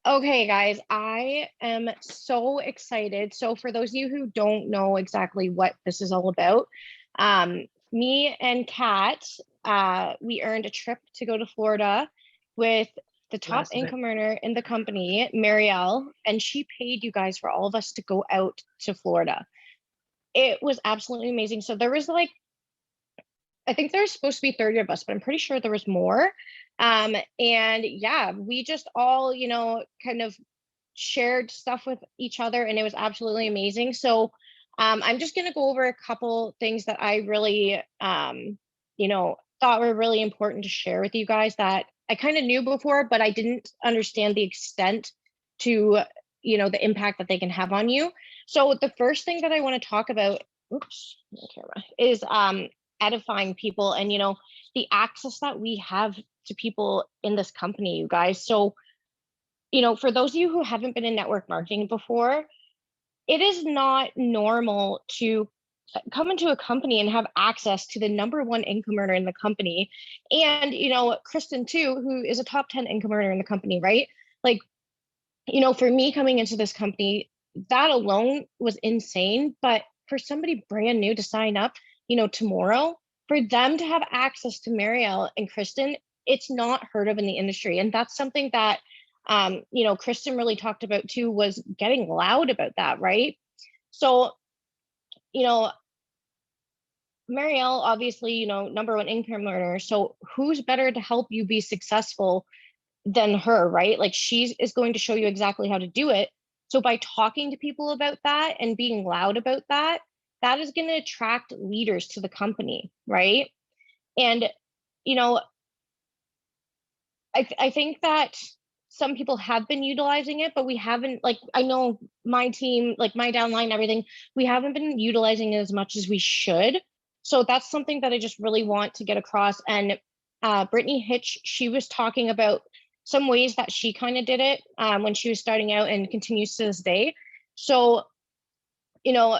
Okay, guys, I am so excited. So, for those of you who don't know exactly what this is all about, me and Kat, we earned a trip to go to Florida with the top Last minute. income earner in the company, Marielle, and she paid you guys for all of us to go out to Florida. It was absolutely amazing. So, there was like I think there's supposed to be 30 of us, but I'm pretty sure there was more. And yeah, we just all, kind of shared stuff with each other, and it was absolutely amazing. So I'm just going to go over a couple things that I really, thought were really important to share with you guys that I kind of knew before, but I didn't understand the extent to, the impact that they can have on you. So the first thing that I want to talk about, oops, my camera, is edifying people and, the access that we have to people in this company, you guys. So, for those of you who haven't been in network marketing before, it is not normal to come into a company and have access to the number one income earner in the company. And, Kristen too, who is a top 10 income earner in the company, right? Like, for me coming into this company, that alone was insane. But for somebody brand new to sign up, tomorrow, for them to have access to Marielle and Kristen, it's not heard of in the industry. And that's something that, Kristen really talked about too, was getting loud about that, right? So, you know, Marielle, obviously, number one income earner. So who's better to help you be successful than her, right? Like she is going to show you exactly how to do it. So by talking to people about that and being loud about that, that is going to attract leaders to the company, right? And you know, I think that some people have been utilizing it, but we haven't. Like I know my team, like my downline, everything, we haven't been utilizing it as much as we should. So that's something that I just really want to get across. And Brittany Hitch, she was talking about some ways that she kind of did it when she was starting out and continues to this day. So, you know,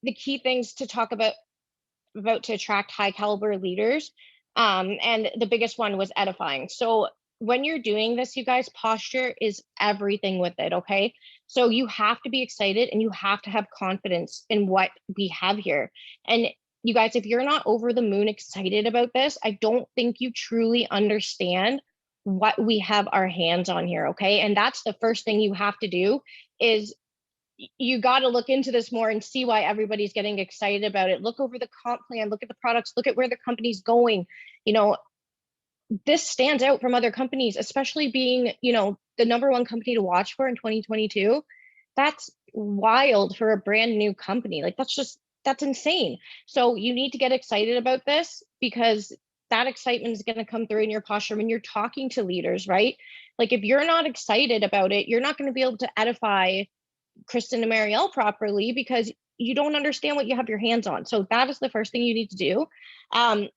the key things to talk about to attract high caliber leaders. And the biggest one was edifying. So when you're doing this, you guys, posture is everything with it. Okay. So you have to be excited and you have to have confidence in what we have here. And you guys, if you're not over the moon excited about this, I don't think you truly understand what we have our hands on here. Okay. And that's the first thing you have to do is you got to look into this more and see why everybody's getting excited about it. Look over the comp plan, look at the products, look at where the company's going. You know, this stands out from other companies, especially being, the number one company to watch for in 2022. That's wild for a brand new company. Like that's insane. So you need to get excited about this because that excitement is going to come through in your posture when you're talking to leaders, right? Like if you're not excited about it, you're not going to be able to edify Kristen and Marielle properly because you don't understand what you have your hands on. So that is the first thing you need to do.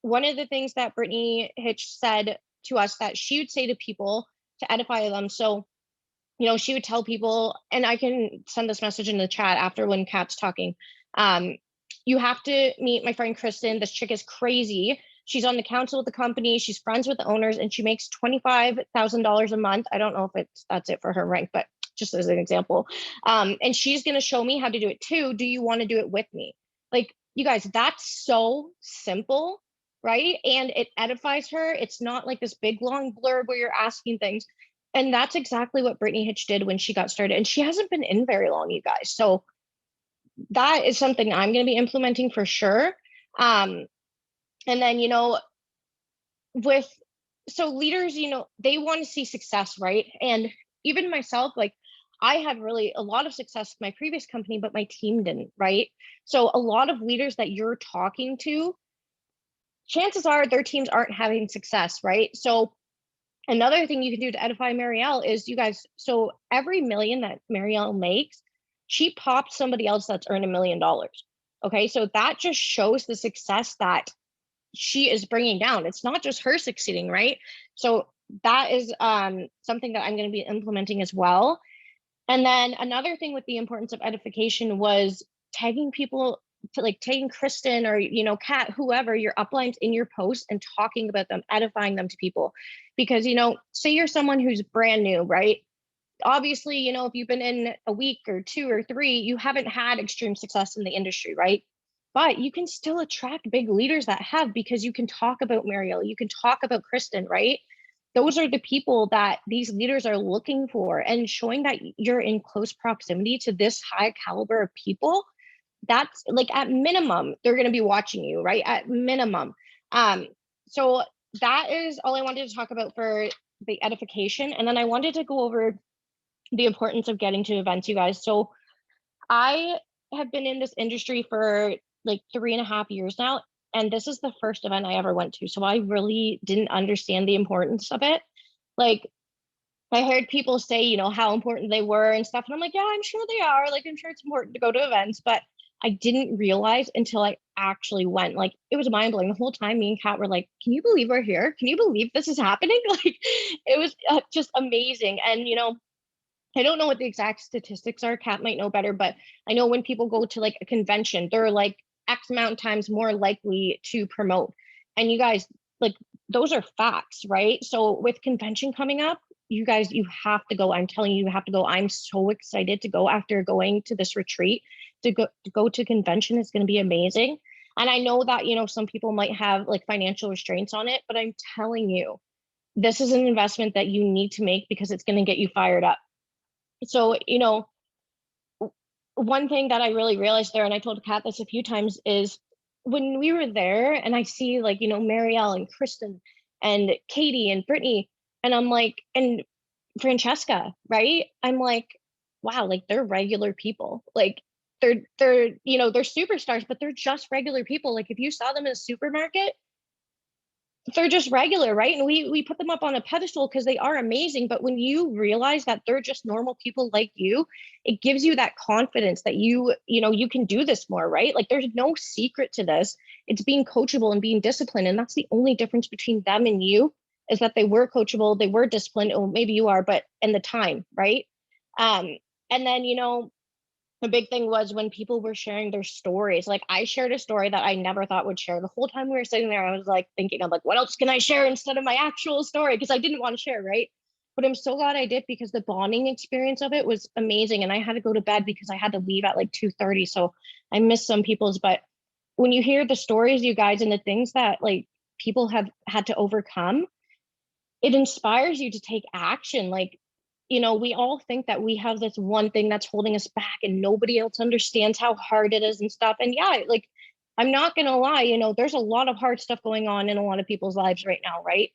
One of the things that Brittany Hitch said to us that she would say to people to edify them. So, she would tell people, and I can send this message in the chat after when Kat's talking. You have to meet my friend Kristen. This chick is crazy. She's on the council of the company. She's friends with the owners, and she makes $25,000 a month. I don't know if that's it for her rank, but just as an example. And she's going to show me how to do it too. Do you want to do it with me? Like, you guys, that's so simple, right? And it edifies her. It's not like this big long blurb where you're asking things. And that's exactly what Brittany Hitch did when she got started. And she hasn't been in very long, you guys. So that is something I'm going to be implementing for sure. And then, with so leaders, they want to see success, right? And even myself, like I had really a lot of success with my previous company, but my team didn't, right? So a lot of leaders that you're talking to, chances are their teams aren't having success, right? So another thing you can do to edify Marielle is you guys, so every million that Marielle makes, she pops somebody else that's earned $1 million. Okay. So that just shows the success that she is bringing down. It's not just her succeeding, right? So that is something that I'm going to be implementing as well. And then another thing with the importance of edification was tagging people to like tagging Kristen or, Kat, whoever, your uplines in your post and talking about them, edifying them to people. Because, say you're someone who's brand new, right? obviously, you know, if you've been in a week or two or three, you haven't had extreme success in the industry, right? But you can still attract big leaders that have, because you can talk about Marielle, you can talk about Kristen, right? Those are the people that these leaders are looking for, and showing that you're in close proximity to this high caliber of people. That's like, at minimum, they're going to be watching you, right? At minimum. Um, so that is all I wanted to talk about for the edification. And then I wanted to go over the importance of getting to events, you guys. So I have been in this industry for like 3.5 years now, and this is the first event I ever went to. So I really didn't understand the importance of it. Like, I heard people say, you know, how important they were and stuff. And I'm like, yeah, I'm sure they are. Like, I'm sure it's important to go to events, but I didn't realize until I actually went. Like, it was mind blowing. The whole time, me and Kat were like, can you believe we're here? Can you believe this is happening? Like, it was just amazing. And, you know, I don't know what the exact statistics are. Kat might know better, but I know when people go to like a convention, they're like X amount of times more likely to promote. And you guys, like, those are facts, right? So with convention coming up, you guys, you have to go. I'm telling you, you have to go. I'm so excited to go after going to this retreat. To go to convention is going to be amazing. And I know that, you know, some people might have like financial restraints on it, but I'm telling you, this is an investment that you need to make, because it's going to get you fired up. So, you know, one thing that I really realized there, and I told Kat this a few times, is when we were there and I see like, you know, Marielle and Kristen and Katie and Brittany, and I'm like, and Francesca, right? I'm like, wow, like, they're regular people. Like, they're, you know, they're superstars, but they're just regular people. Like, if you saw them in a supermarket, they're just regular, right? And we put them up on a pedestal because they are amazing. But when you realize that they're just normal people like you, it gives you that confidence that you know, you can do this more, right? Like, there's no secret to this. It's being coachable and being disciplined. And that's the only difference between them and you, is that they were coachable, they were disciplined. Oh, maybe you are, but in the time, right? Um, and then, you know, the big thing was when people were sharing their stories. Like, I shared a story that I never thought would share. The whole time we were sitting there, I was like thinking, I'm like, what else can I share instead of my actual story? Because I didn't want to share, right? But I'm so glad I did, because the bonding experience of it was amazing. And I had to go to bed because I had to leave at like 2:30. So I missed some people's, but when you hear the stories, you guys, and the things that like people have had to overcome, it inspires you to take action. Like, you know, we all think that we have this one thing that's holding us back and nobody else understands how hard it is and stuff. And yeah, like, I'm not going to lie, you know, there's a lot of hard stuff going on in a lot of people's lives right now, right?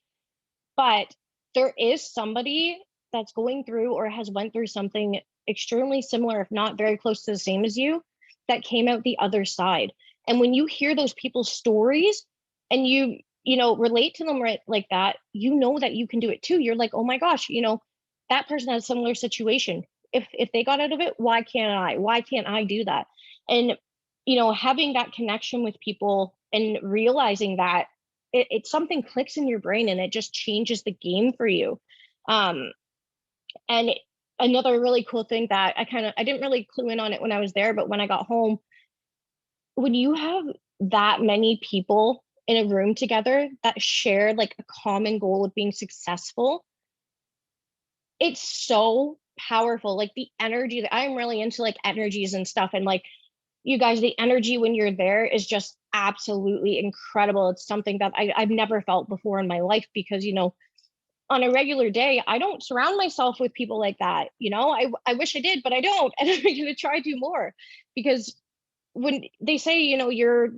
But there is somebody that's going through or has went through something extremely similar, if not very close to the same as you, that came out the other side. And when you hear those people's stories and you know, relate to them, right, like that, you know that you can do it too. You're like, oh my gosh, you know, that person has a similar situation. If they got out of it, why can't I? Why can't I do that? And, you know, having that connection with people and realizing that it something clicks in your brain and it just changes the game for you. Um, and another really cool thing that I didn't really clue in on it when I was there, but when I got home, when you have that many people in a room together that share like a common goal of being successful, it's so powerful. Like, the energy that I'm really into, like, energies and stuff. And like, you guys, the energy when you're there is just absolutely incredible. It's something that I've never felt before in my life, because, you know, on a regular day, I don't surround myself with people like that. You know, I wish I did, but I don't. And I'm going to try to more, because when they say, you know, you're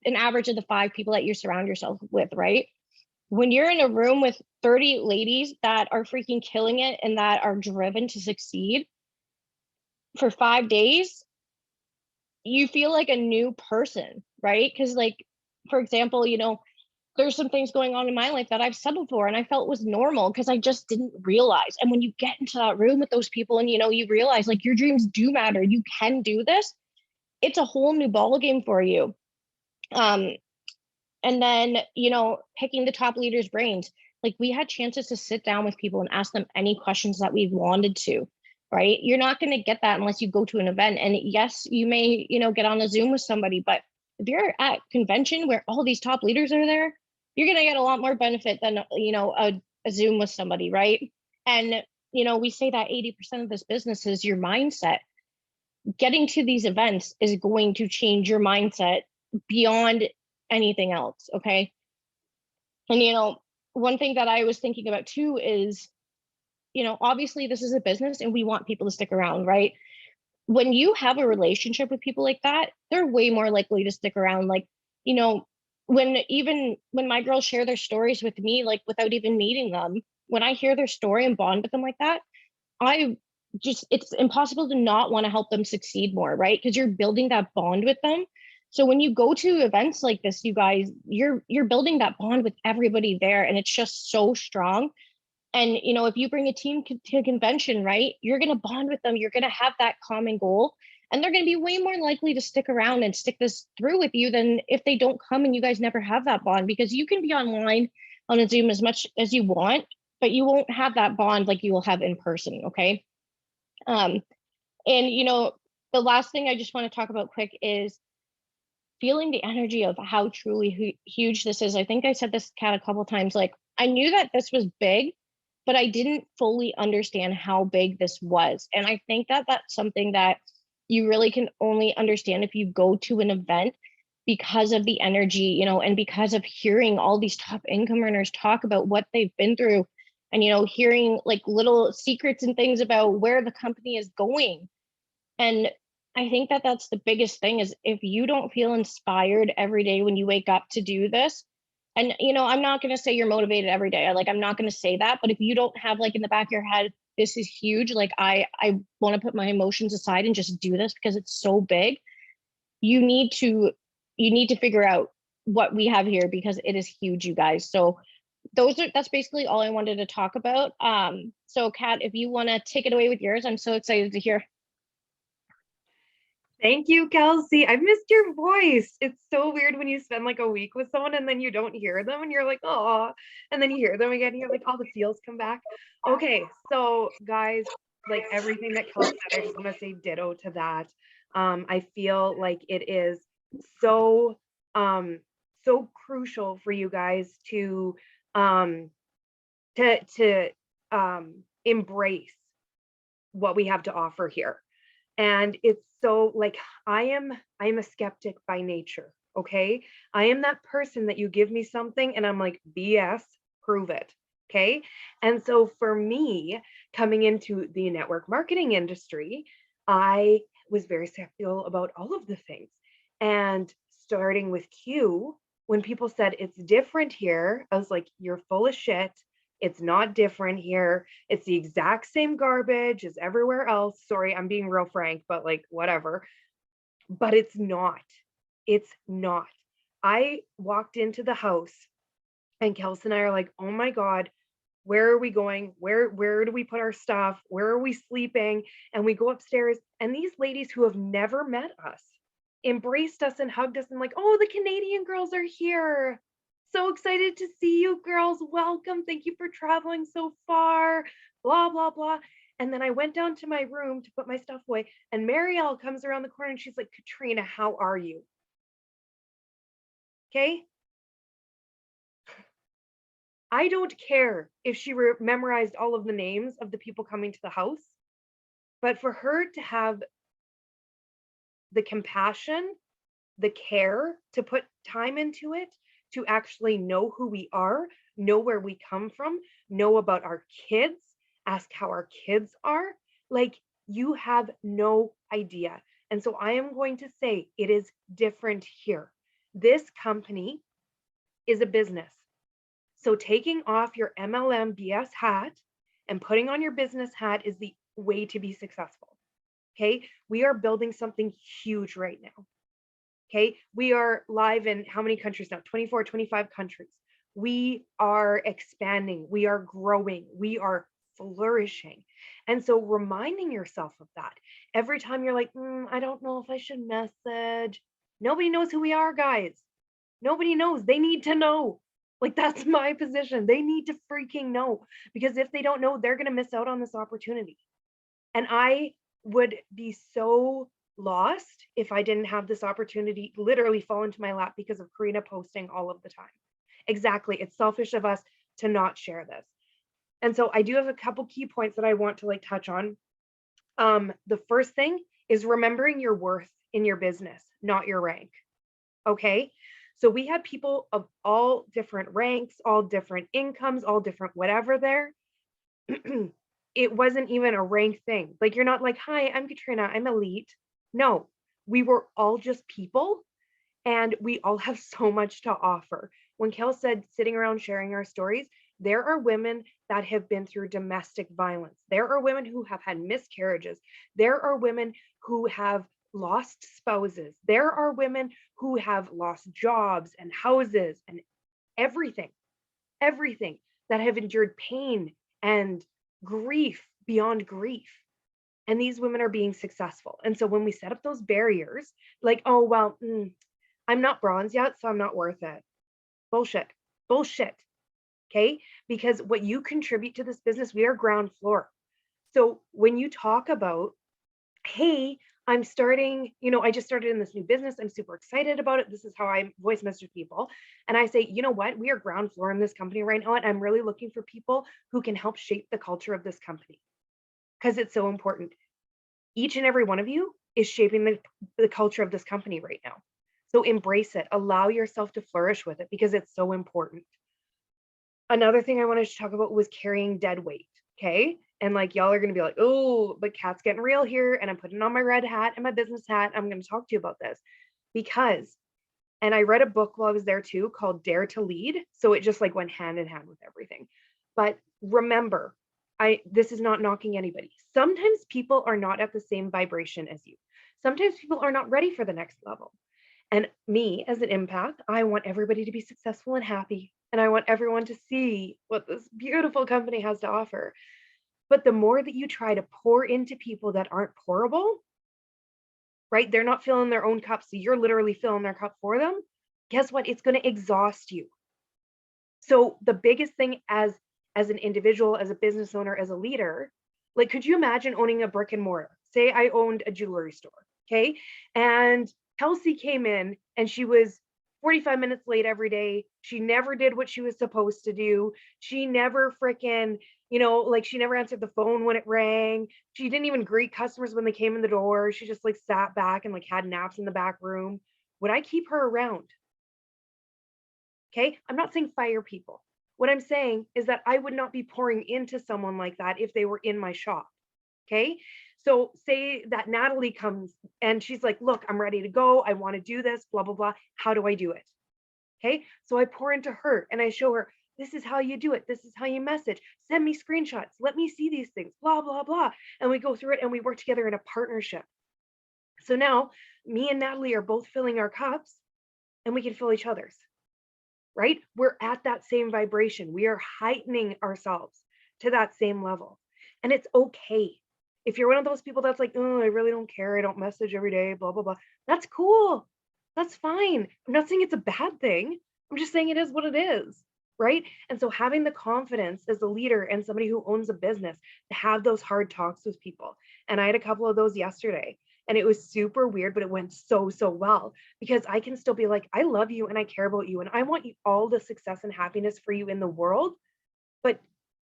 an average of the 5 people that you surround yourself with, right? When you're in a room with 30 ladies that are freaking killing it and that are driven to succeed for 5 days, you feel like a new person, right? Because, like, for example, you know, there's some things going on in my life that I've said before and I felt was normal because I just didn't realize. And when you get into that room with those people and, you know, you realize like your dreams do matter, you can do this, it's a whole new ball game for you. Um, and then, you know, picking the top leaders' brains. Like, we had chances to sit down with people and ask them any questions that we wanted to, right? You're not going to get that unless you go to an event. And yes, you may, you know, get on a Zoom with somebody, but if you're at convention where all these top leaders are there, you're going to get a lot more benefit than, you know, a Zoom with somebody, right? And you know, we say that 80% of this business is your mindset. Getting to these events is going to change your mindset beyond anything else. Okay. And, you know, one thing that I was thinking about too is, you know, obviously this is a business and we want people to stick around, right? When you have a relationship with people like that, they're way more likely to stick around. Like, you know, when my girls share their stories with me, like without even meeting them, when I hear their story and bond with them like that, I just, it's impossible to not want to help them succeed more, right? Because you're building that bond with them. So when you go to events like this, you guys, you're building that bond with everybody there, and it's just so strong. And you know, if you bring a team to a convention, right, you're going to bond with them, you're going to have that common goal, and they're going to be way more likely to stick around and stick this through with you than if they don't come and you guys never have that bond. Because you can be online on a Zoom as much as you want, but you won't have that bond like you will have in person. Okay. um and you know, the last thing I just want to talk about quick is feeling the energy of how truly huge this is. I think I said this, Kat, a couple times. Like, I knew that this was big, but I didn't fully understand how big this was. And I think that that's something that you really can only understand if you go to an event, because of the energy, you know, and because of hearing all these top income earners talk about what they've been through, and, you know, hearing like little secrets and things about where the company is going. And I think that that's the biggest thing is if you don't feel inspired every day when you wake up to do this, and you know, I'm not going to say you're motivated every day. Like, I'm not going to say that, but if you don't have like in the back of your head, this is huge, like I want to put my emotions aside and just do this because it's so big, you need to figure out what we have here because it is huge, you guys. So that's basically all I wanted to talk about. So Kat, if you want to take it away with yours, I'm so excited to hear. Thank you, Kelsey. I've missed your voice. It's so weird when you spend like a week with someone and then you don't hear them and you're like, oh, and then you hear them again and you're like, all the feels come back. Okay, so guys, like everything that Kelsey said, I just want to say ditto to that. I feel like it is so so crucial for you guys um to embrace what we have to offer here. And it's so like I am a skeptic by nature, okay? I am that person that you give me something and I'm like, BS, prove it. Okay? And so for me, coming into the network marketing industry, I was very skeptical about all of the things. And starting with Q, when people said it's different here, I was like, you're full of shit. It's not different here. It's the exact same garbage as everywhere else. Sorry, I'm being real frank, but like whatever. But it's not. It's not. I walked into the house and Kelsey and I are like, oh my God, where are we going? Where do we put our stuff? Where are we sleeping? And we go upstairs, and these ladies who have never met us embraced us and hugged us and like, oh, the Canadian girls are here. So excited to see you girls. Welcome. Thank you for traveling so far. Blah, blah, blah. And then I went down to my room to put my stuff away. And Marielle comes around the corner and she's like, Katrina, how are you? Okay. I don't care if she memorized all of the names of the people coming to the house, but for her to have the compassion, the care to put time into it, to actually know who we are, know where we come from, know about our kids, ask how our kids are, like you have no idea. And so I am going to say it is different here. This company is a business. So taking off your MLM BS hat and putting on your business hat is the way to be successful. Okay. We are building something huge right now. Okay. We are live in how many countries now? 24, 25 countries. We are expanding. We are growing. We are flourishing. And so reminding yourself of that every time you're like, I don't know if I should message. Nobody knows who we are, guys. Nobody knows. They need to know. Like, that's my position. They need to freaking know, because if they don't know, they're going to miss out on this opportunity. And I would be so lost if I didn't have this opportunity literally fall into my lap because of Karina posting all of the time. Exactly. It's selfish of us to not share this. And so I do have a couple key points that I want to like touch on. The first thing is remembering your worth in your business, not your rank. Okay. So we had people of all different ranks, all different incomes, all different whatever there. It wasn't even a rank thing. Like, you're not like, hi, I'm Katrina, I'm elite. No, we were all just people, and we all have so much to offer. When Kel said sitting around sharing our stories, there are women that have been through domestic violence. There are women who have had miscarriages. There are women who have lost spouses. There are women who have lost jobs and houses and everything, everything, that have endured pain and grief beyond grief. And these women are being successful. And so when we set up those barriers, like, oh, well, I'm not bronze yet, so I'm not worth it. Bullshit. Bullshit. Okay. Because what you contribute to this business, we are ground floor. So when you talk about, hey, I'm starting, I just started in this new business. I'm super excited about it. This is how I voice message people. And I say, you know what? We are ground floor in this company right now. And I'm really looking for people who can help shape the culture of this company because it's so important. Each and every one of you is shaping the culture of this company right now. So embrace it, allow yourself to flourish with it because it's so important. Another thing I wanted to talk about was carrying dead weight. Okay. And like, y'all are going to be like, oh, but Kat's getting real here. And I'm putting on my red hat and my business hat. I'm going to talk to you about this because, and I read a book while I was there too called Dare to Lead. So it just like went hand in hand with everything. But remember, this is not knocking anybody. Sometimes people are not at the same vibration as you. Sometimes people are not ready for the next level. And me as an empath, I want everybody to be successful and happy. And I want everyone to see what this beautiful company has to offer. But the more that you try to pour into people that aren't pourable, right? They're not filling their own cup. So you're literally filling their cup for them. Guess what? It's going to exhaust you. So the biggest thing as an individual, as a business owner, as a leader, like, could you imagine owning a brick and mortar? Say I owned a jewelry store. Okay. And Kelsey came in and she was 45 minutes late every day. She never did what she was supposed to do. She never freaking, like, she never answered the phone when it rang. She didn't even greet customers when they came in the door. She just like sat back and like had naps in the back room. Would I keep her around? Okay. I'm not saying fire people. What I'm saying is that I would not be pouring into someone like that if they were in my shop. Okay. So say that Natalie comes and she's like, look, I'm ready to go. I want to do this, blah, blah, blah. How do I do it? Okay. So I pour into her and I show her, this is how you do it. This is how you message. Send me screenshots. Let me see these things, blah, blah, blah. And we go through it and we work together in a partnership. So now me and Natalie are both filling our cups and we can fill each other's. Right? We're at that same vibration. We are heightening ourselves to that same level. And it's okay. If you're one of those people that's like, oh, I really don't care. I don't message every day, blah, blah, blah. That's cool. That's fine. I'm not saying it's a bad thing. I'm just saying it is what it is. Right? And so having the confidence as a leader and somebody who owns a business to have those hard talks with people. And I had a couple of those yesterday. And it was super weird, but it went so, so well because I can still be like, I love you and I care about you and I want you all the success and happiness for you in the world. But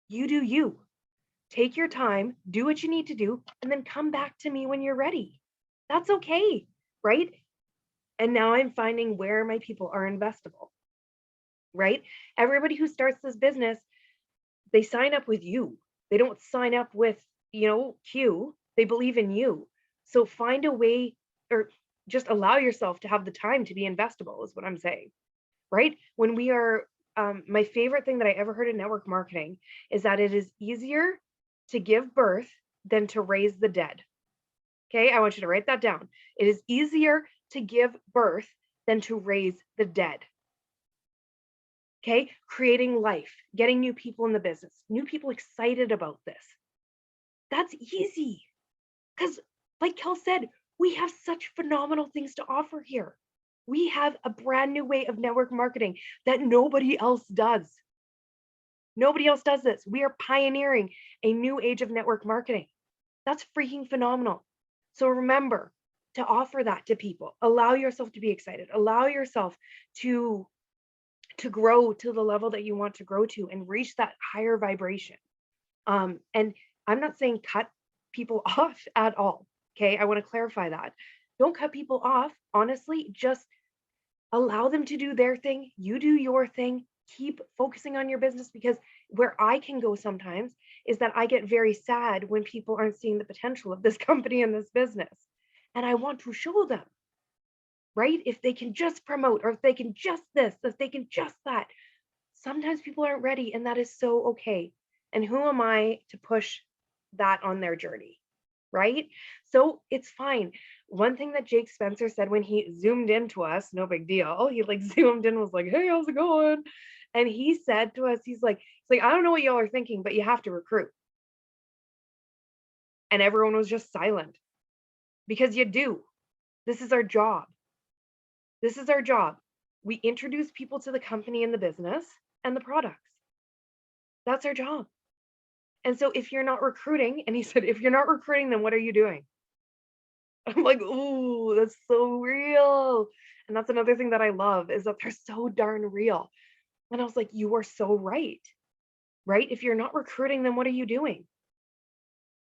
you do you. Take your time, do what you need to do, and then come back to me when you're ready. That's okay, right? And now I'm finding where my people are investable, right? Everybody who starts this business, they sign up with you. They don't sign up with, Q. They believe in you. So find a way or just allow yourself to have the time to be investable is what I'm saying, right? When we are, my favorite thing that I ever heard in network marketing is that it is easier to give birth than to raise the dead. Okay, I want you to write that down. It is easier to give birth than to raise the dead. Okay, creating life, getting new people in the business, new people excited about this. That's easy because, like Kel said, we have such phenomenal things to offer here. We have a brand new way of network marketing that nobody else does. Nobody else does this. We are pioneering a new age of network marketing. That's freaking phenomenal. So remember to offer that to people. Allow yourself to be excited. Allow yourself to grow to the level that you want to grow to and reach that higher vibration. And I'm not saying cut people off at all. Okay. I want to clarify that. Don't cut people off. Honestly, just allow them to do their thing. You do your thing. Keep focusing on your business, because where I can go sometimes is that I get very sad when people aren't seeing the potential of this company and this business. And I want to show them, right? If they can just promote, or if they can just this, if they can just that. Sometimes people aren't ready, and that is so okay. And who am I to push that on their journey? Right? So it's fine. One thing that Jake Spencer said when he zoomed into us, no big deal. He like zoomed in, was like, "Hey, how's it going?" And he said to us, he's like, I don't know what y'all are thinking, but you have to recruit. And everyone was just silent, because you do. This is our job. This is our job. We introduce people to the company and the business and the products. That's our job. And so if you're not recruiting, and he said, if you're not recruiting, then what are you doing? I'm like, ooh, that's so real. And that's another thing that I love, is that they're so darn real. And I was like, you are so right. Right? If you're not recruiting, then what are you doing?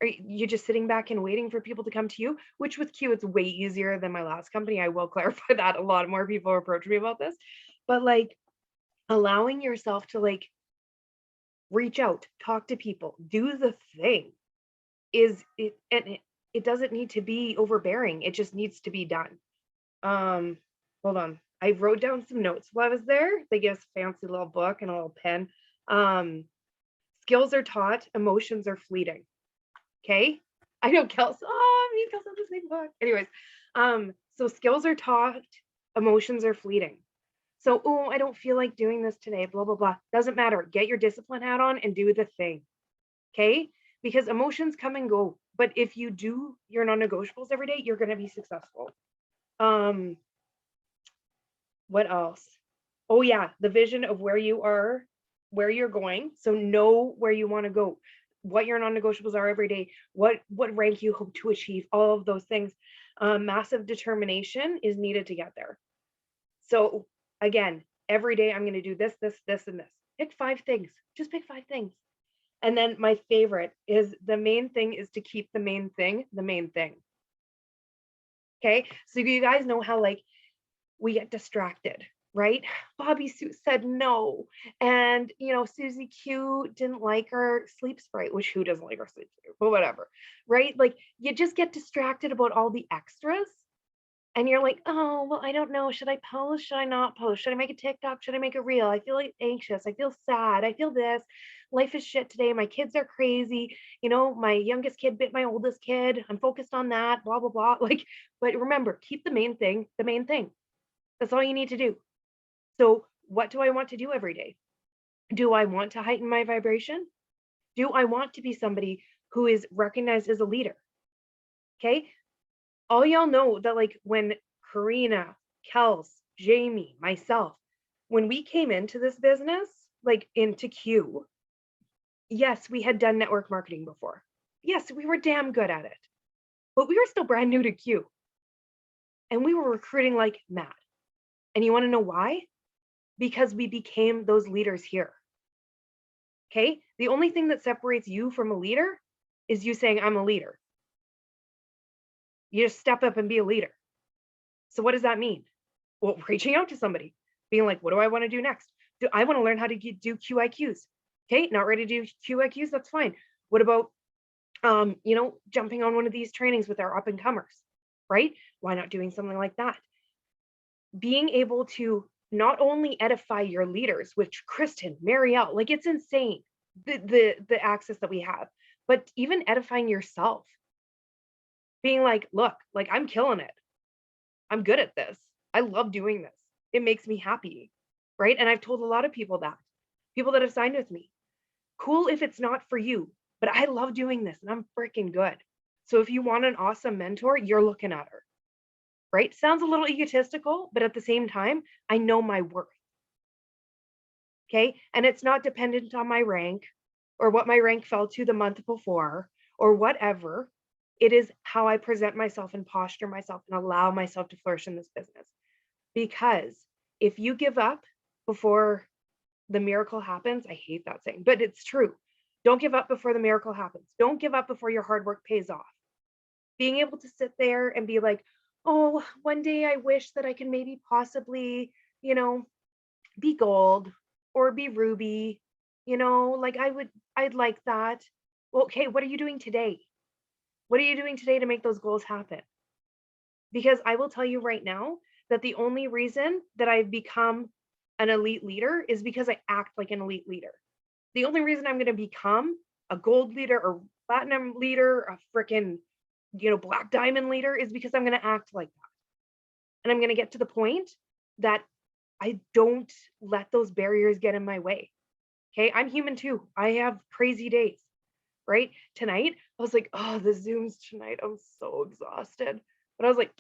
Are you just sitting back and waiting for people to come to you? Which with Q, it's way easier than my last company. I will clarify that. A lot more people approach me about this. But like, allowing yourself to like reach out, talk to people, do the thing is it, and it doesn't need to be overbearing. It just needs to be done. Hold on. I wrote down some notes while I was there. They give us a fancy little book and a little pen. Skills are taught, emotions are fleeting. Okay. I know Kels. Oh, me and Kels have the same book. Anyways, so skills are taught, emotions are fleeting. So, oh, I don't feel like doing this today, blah, blah, blah. Doesn't matter. Get your discipline hat on and do the thing. Okay. Because emotions come and go. But if you do your non-negotiables every day, you're going to be successful. What else? Oh yeah, the vision of where you are, where you're going. So know where you want to go, what your non-negotiables are every day, what rank you hope to achieve, all of those things. Massive determination is needed to get there. So again, every day I'm going to do this, this, this, and this. Pick 5 things. Just pick 5 things. And then my favorite is, the main thing is to keep the main thing the main thing. Okay. So you guys know how like we get distracted, right? Bobby Sue said no. And, you know, Susie Q didn't like her sleep sprite, which who doesn't like her sleep sprite, but whatever, right? Like you just get distracted about all the extras. And you're like, oh, well, I don't know. Should I post? Should I not post? Should I make a TikTok? Should I make a reel? I feel like anxious. I feel sad. I feel this. Life is shit today. My kids are crazy. You know, my youngest kid bit my oldest kid. I'm focused on that, blah, blah, blah. Like, but remember, keep the main thing the main thing. That's all you need to do. So what do I want to do every day? Do I want to heighten my vibration? Do I want to be somebody who is recognized as a leader? Okay. All y'all know that like when Karina, Kels, Jamie, myself, when we came into this business, like into Q, yes, we had done network marketing before. Yes, we were damn good at it, but we were still brand new to Q. And we were recruiting like mad. And you want to know why? Because we became those leaders here. Okay. The only thing that separates you from a leader is you saying, I'm a leader. You just step up and be a leader. So what does that mean? Well, reaching out to somebody, being like, what do I want to do next? Do I want to learn how to do QIQs? Okay. Not ready to do QIQs. That's fine. What about, you know, jumping on one of these trainings with our up and comers, right? Why not doing something like that? Being able to not only edify your leaders, which Kristen, Marielle, like it's insane, the access that we have, but even edifying yourself, being like, look, like I'm killing it. I'm good at this. I love doing this. It makes me happy, right? And I've told a lot of people that have signed with me. Cool if it's not for you, but I love doing this and I'm freaking good. So if you want an awesome mentor, you're looking at her. Right? Sounds a little egotistical, but at the same time, I know my worth. Okay. And it's not dependent on my rank or what my rank fell to the month before or whatever. It is how I present myself and posture myself and allow myself to flourish in this business. Because if you give up before the miracle happens, I hate that saying, but it's true. Don't give up before the miracle happens. Don't give up before your hard work pays off. Being able to sit there and be like, oh, one day I wish that I can maybe possibly, you know, be gold or be ruby, like I'd like that. Well, okay, what are you doing today? What are you doing today to make those goals happen? Because I will tell you right now that the only reason that I've become an elite leader is because I act like an elite leader. The only reason I'm going to become a gold leader or platinum leader, a freaking, black diamond leader is because I'm going to act like that. And I'm going to get to the point that I don't let those barriers get in my way. Okay. I'm human too. I have crazy days, right? Tonight, I was like, oh, the Zooms tonight. I'm so exhausted. But I was like,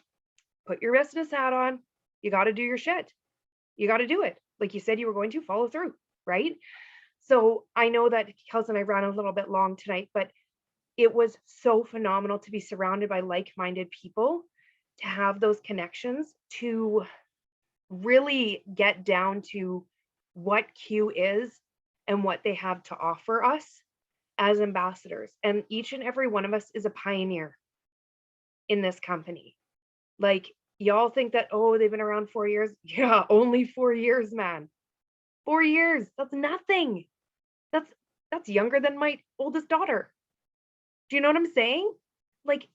put your business hat on. You got to do your shit. You got to do it. Like you said, you were going to follow through, right? So I know that Kelsey and I ran a little bit long tonight, but it was so phenomenal to be surrounded by like-minded people, to have those connections, to really get down to what Q is and what they have to offer us as ambassadors. And each and every one of us is a pioneer in this company. Like, y'all think that, oh, they've been around 4 years. Yeah, only 4 years, man. 4 years. That's nothing. That's younger than my oldest daughter. Do you know what I'm saying? Like,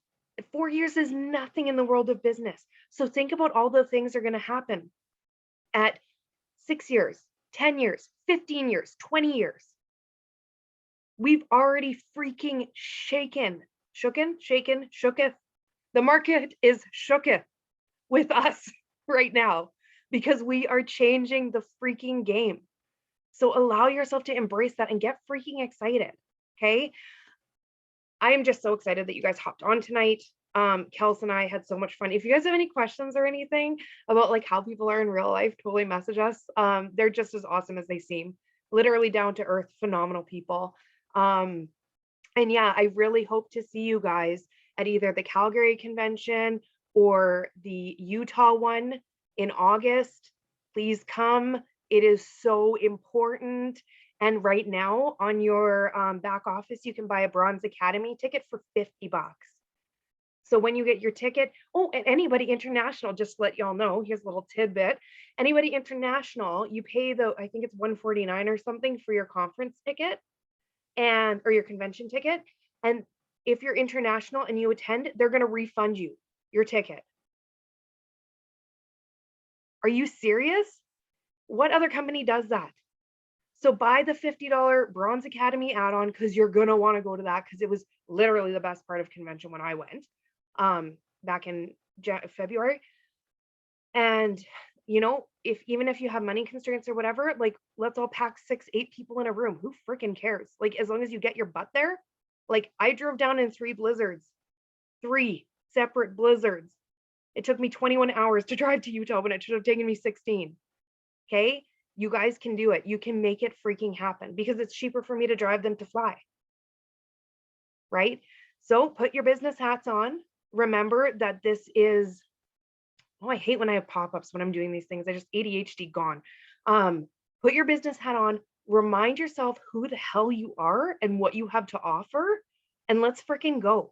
4 years is nothing in the world of business. So think about all the things that are going to happen at 6 years, 10 years, 15 years, 20 years. We've already freaking shooketh. The market is shooketh with us right now because we are changing the freaking game. So allow yourself to embrace that and get freaking excited. Okay. I am just so excited that you guys hopped on tonight. Kels and I had so much fun. If you guys have any questions or anything about like how people are in real life, totally message us. They're just as awesome as they seem. Literally down to earth, phenomenal people. And yeah, I really hope to see you guys at either the Calgary convention or the Utah one in August. Please come. It is so important. And right now on your back office, you can buy a Bronze Academy ticket for $50. So when you get your ticket, oh, and anybody international, just to let y'all know, here's a little tidbit. Anybody international, you pay I think it's $149 or something for your conference ticket or your convention ticket. And if you're international and you attend, they're going to refund you your ticket. Are you serious? What other company does that? So buy the $50 Bronze Academy add-on because you're going to want to go to that because it was literally the best part of convention when I went back in February. And, even if you have money constraints or whatever, like let's all pack 6-8 people in a room. Who freaking cares? Like as long as you get your butt there. Like I drove down in 3 blizzards, 3 separate blizzards. It took me 21 hours to drive to Utah when it should have taken me 16. Okay. You guys can do it. You can make it freaking happen because it's cheaper for me to drive than to fly. Right? So put your business hats on. Remember that this is, I hate when I have pop-ups when I'm doing these things. I just ADHD gone. Put your business hat on. Remind yourself who the hell you are and what you have to offer. And let's freaking go.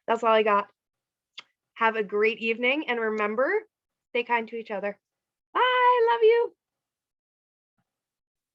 That's all I got. Have a great evening. And remember, stay kind to each other. Bye. Love you.